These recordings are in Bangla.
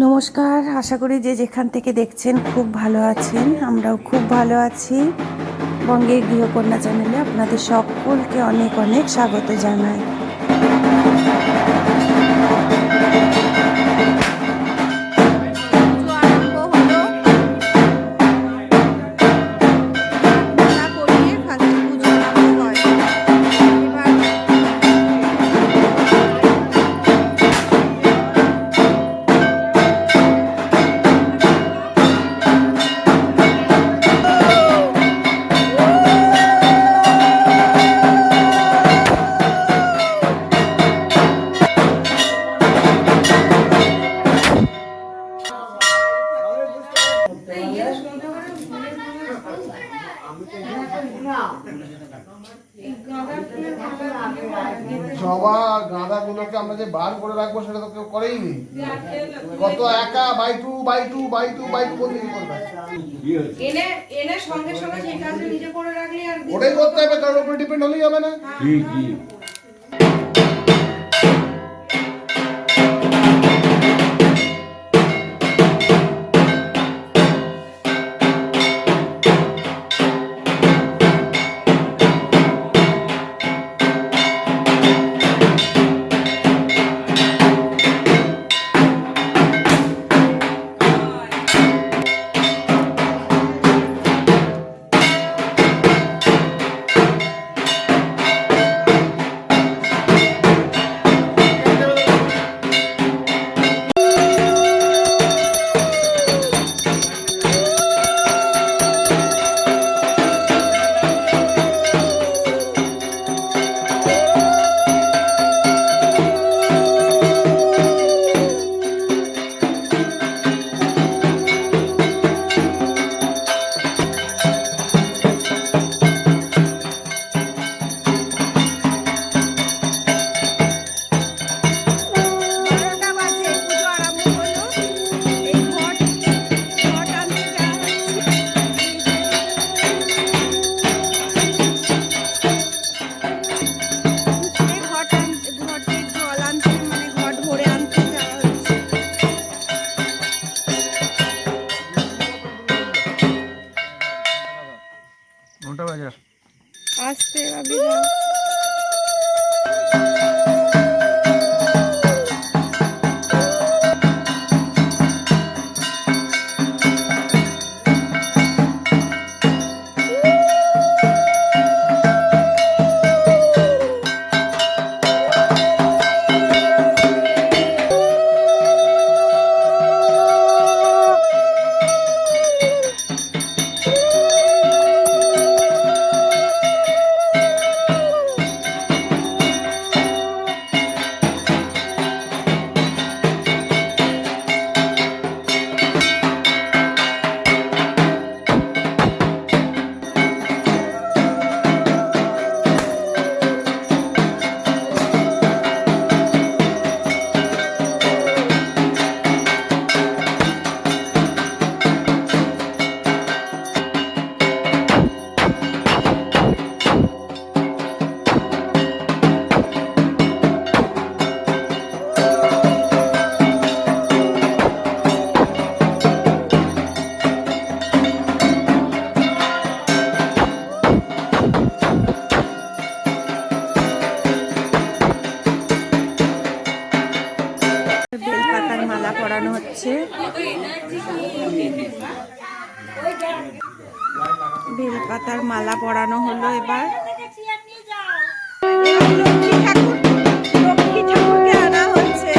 নমস্কার, আশা করি যে যেখান থেকে দেখছেন খুব ভালো আছেন। আমরাও খুব ভালো আছি। বঙ্গের গৃহকন্যা চ্যানেলে আপনাদের সকলকে অনেক অনেক স্বাগত জানাই। জবা গাঁদাগুলোকে আমরা যে বার করে রাখবো সেটা তো কেউ করেই নি। কত একা বাইটু বাইটু বাইটু বাইটু বলতে কি করবে? এনে এনে সঙ্গে সঙ্গে সেই কাজটা নিজে করে রাখলে আর ওটাই করতে হবে, কারোর উপরে ডিপেন্ড হলেই হবে না। আসতে ভাবি না। বেলপাতার মালা পরানো হচ্ছে। বেলপাতার মালা পরানো হলো। এবার লক্ষ্মী ঠাকুরকে আনা হচ্ছে।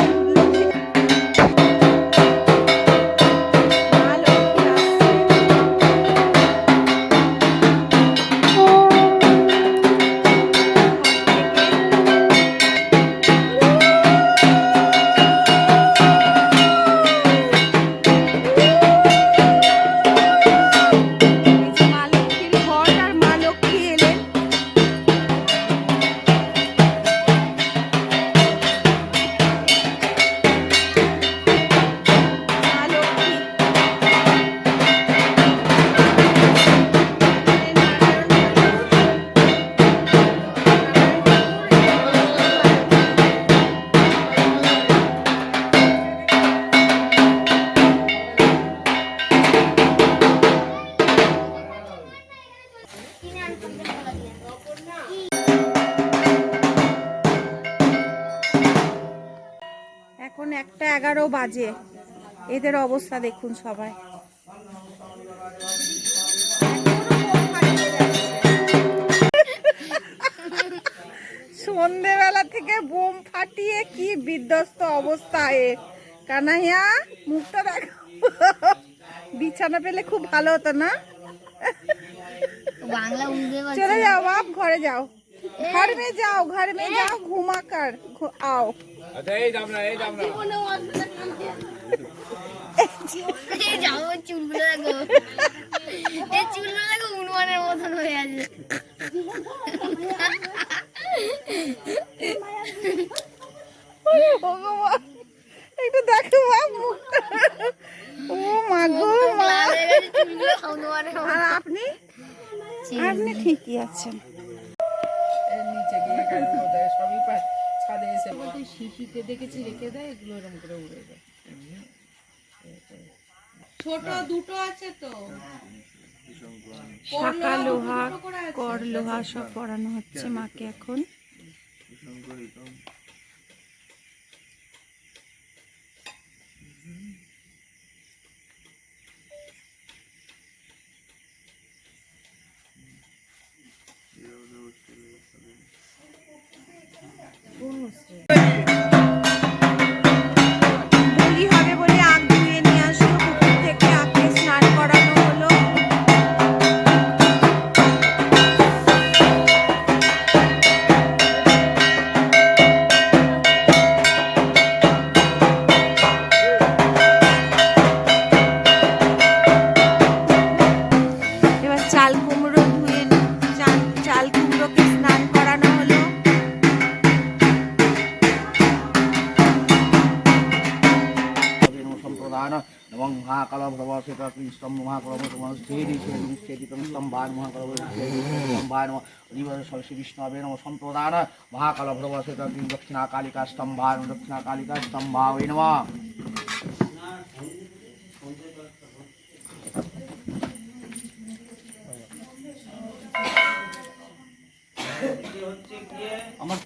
বাজে, এদের অবস্থা দেখুন সবাই। সন্ধেবেলা থেকে বোম ফাটিয়ে কি বিধ্বস্ত অবস্থা এর। কানাইয়া মুখটা দেখো, বিছানা পেলে খুব ভালো হতো না? चले जाओ आप, घर जाओ, घर में जाओ, घर में जाओ, घुमा कर आओ। একটু দেখো মুখটা, ও মা গো মা। আর আপনি আপনি ঠিকই আছেন। নিচে গিয়ে সবই ছাদে এসে শিশিতে দেখেছি রেখে দেয়, এগুলো এরকম করে উড়ে যায়। ছোট দুটো আছে তো, শাখা লোহা, কর লোহা সব পরানো হচ্ছে মাকে এখন। বলি হবে বলে আগ ধুয়ে নিয়ে আসলো পুকুর থেকে, আগে স্নান করানো হলো। এবার চাল কুমড়ো ধুয়ে চাল কুমড়োকে স্নান করানো হলো। সম্প্রদান এবং মহাকালভ্রবস্তম্ভ মহাকলভ্রবস্তম্ভান মহাকলভ্রবস্তম্ভান সরস্বী বিষ্ণবে নম সম্প্রদান মহাকালভ্রবস্ত দক্ষিণা কালিকা স্তম্ভান দক্ষিণা কালিকা স্তম্ভায় নমঃ। আমার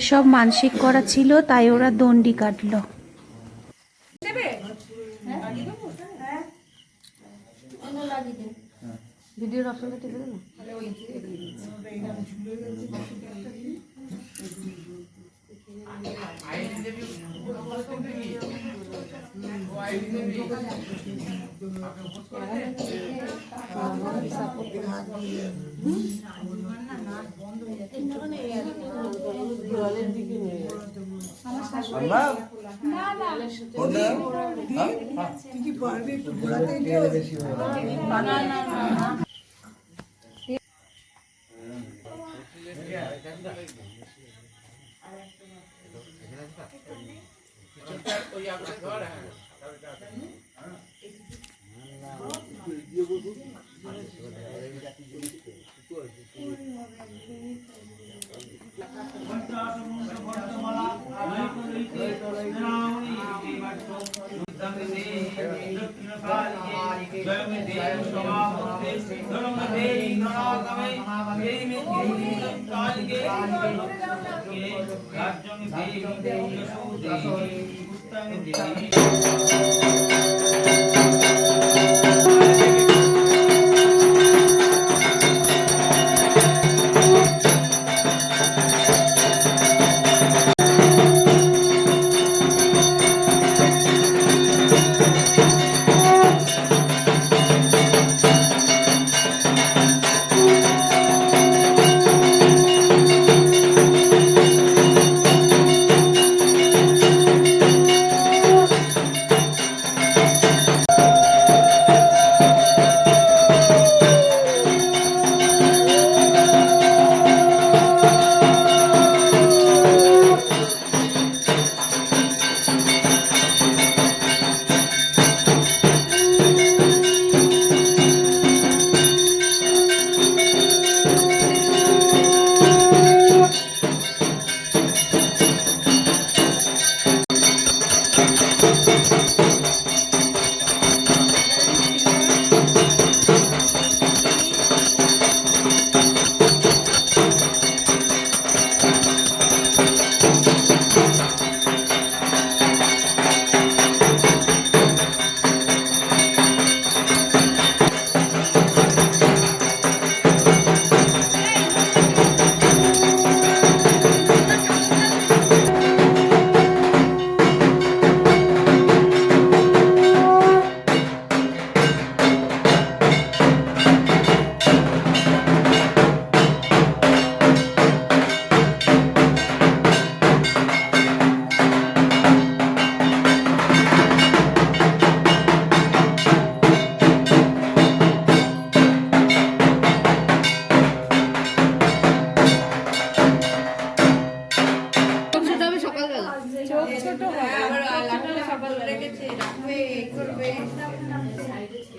সব মানসিক করা ছিল, তাই ওরা দণ্ডি কাটলো। ভিডিওর অপশনটা টিপে দেন।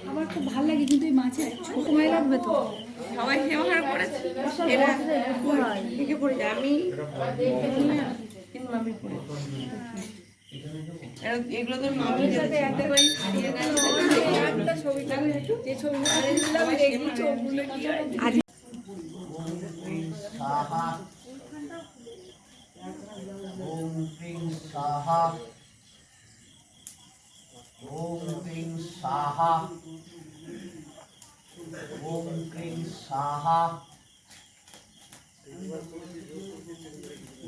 আমার খুব ভালো লাগে, কিন্তু এই মাছের সময় লাগবে তো। সবাই ব্যবহার করেছে, এরা থেকে পড়ে যায়। আমি এগুলো তো মামির সাথে একটা করে ছাড়িয়ে দেয়। একটা ছবি যে ছবিগুলো দেখি চোখগুলো কি হয়। स्वाहा ओम क्रीं स्वाहा ओम क्रीं स्वाहा ओम क्रीं स्वाहा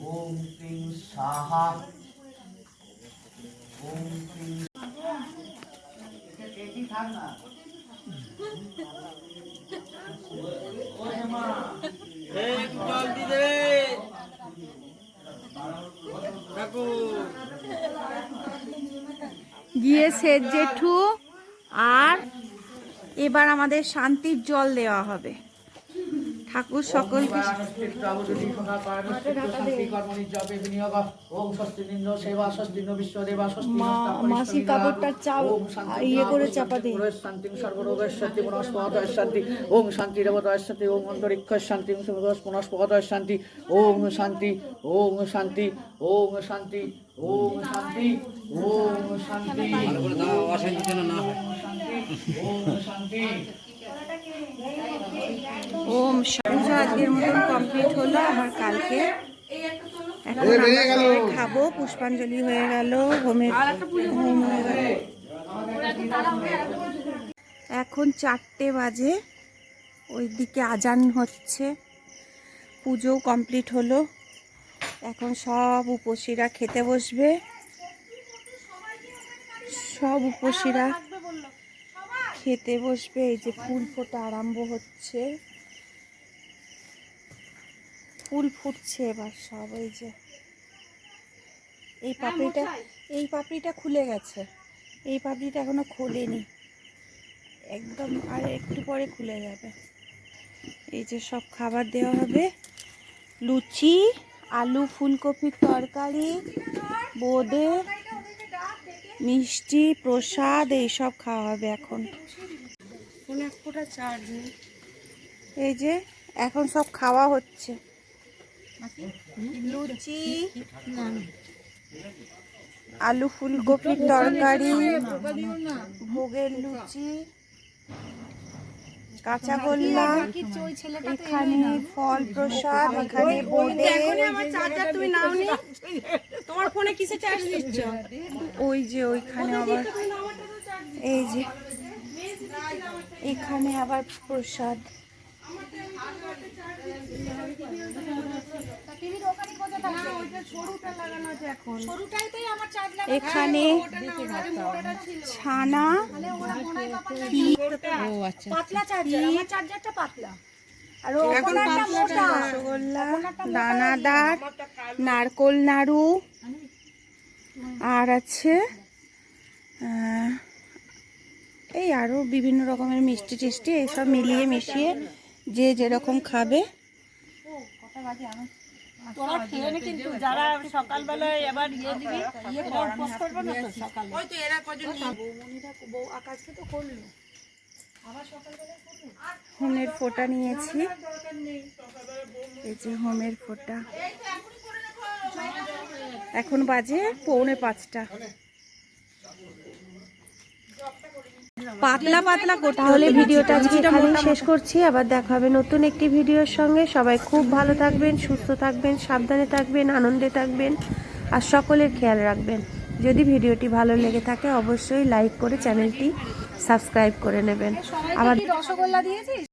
ओम क्रीं स्वाहा ओम क्रीं গিয়েছে জেঠু, আর এবার আমাদের শান্তির জল দেওয়া হবে। ঠাকুর সকলকে মাসি কাপড়টা চাপ ইয়ে করে চাপা দিই। শান্তি সর্বরোগের শান্তি মনস্পদায় শান্তি ওম শান্তি দেবতায় শান্তি ওম অন্তরিক্ষায় শান্তি মনস্পদায় শান্তি ওম শান্তি ওম শান্তি ওম শান্তি ওম শান্তি ওম শান্তি ওম শান্তি। ওম পূজা আজকের মতন কমপ্লিট হলো। আবার কালকে এখন আমরা সবাই খাবো, পুষ্পাঞ্জলি হয়ে গেল, হোম হয়ে গেল। এখন 4টে বাজে, ওইদিকে আজান হচ্ছে, পুজো কমপ্লিট হলো। এখন সব উপসীরা খেতে বসবে, সব উপসীরা খেতে বসবে। এই যে ফুল ফোটা আরম্ভ হচ্ছে, ফুল ফুটছে এবার সব। এই যে এই পাপড়িটা খুলে গেছে, এই পাপড়িটা এখনো খোলেনি, একদম আর একটু পরে খুলে যাবে। এই যে সব খাবার দেওয়া হবে, লুচি, আলু ফুলকপির তরকারি, বোঁদে, মিষ্টি, প্রসাদ, এইসব খাওয়া হবে এখন। এই যে এখন সব খাওয়া হচ্ছে, লুচি, আলু ফুলকপির তরকারি, ভোগের লুচি, কাঁচাগোল্লা, এখানে ফল প্রসাদ, এখানে বোঁদে। তোমার ফোনে কিসে চার্জ দিচ্ছ? ওই যে ওইখানে আবার, এই যে এখানে আবার প্রসাদ। এখানে ছানা, রসগোল্লা, দানাদার, নারকোল নাড়ু, আর আছে এই আরও বিভিন্ন রকমের মিষ্টি টিষ্টি, এইসব মিলিয়ে মিশিয়ে যে যেরকম খাবে। হোমের ফোঁটা নিয়েছি, এই যে হোমের ফোঁটা। এখন বাজে 4:45। পাতলা পাতলা গোটা। তাহলে ভিডিওটা আজকে এখানেই শেষ করছি, আবার দেখা হবে নতুন একটি ভিডিওর সঙ্গে। সবাই খুব ভালো থাকবেন, সুস্থ থাকবেন, সাবধানে থাকবেন, আনন্দে থাকবেন, আর সকলের খেয়াল রাখবেন। যদি ভিডিওটি ভালো লেগে থাকে অবশ্যই লাইক করে চ্যানেলটি সাবস্ক্রাইব করে নেবেন। আবার রসগোল্লা দিয়েছিস?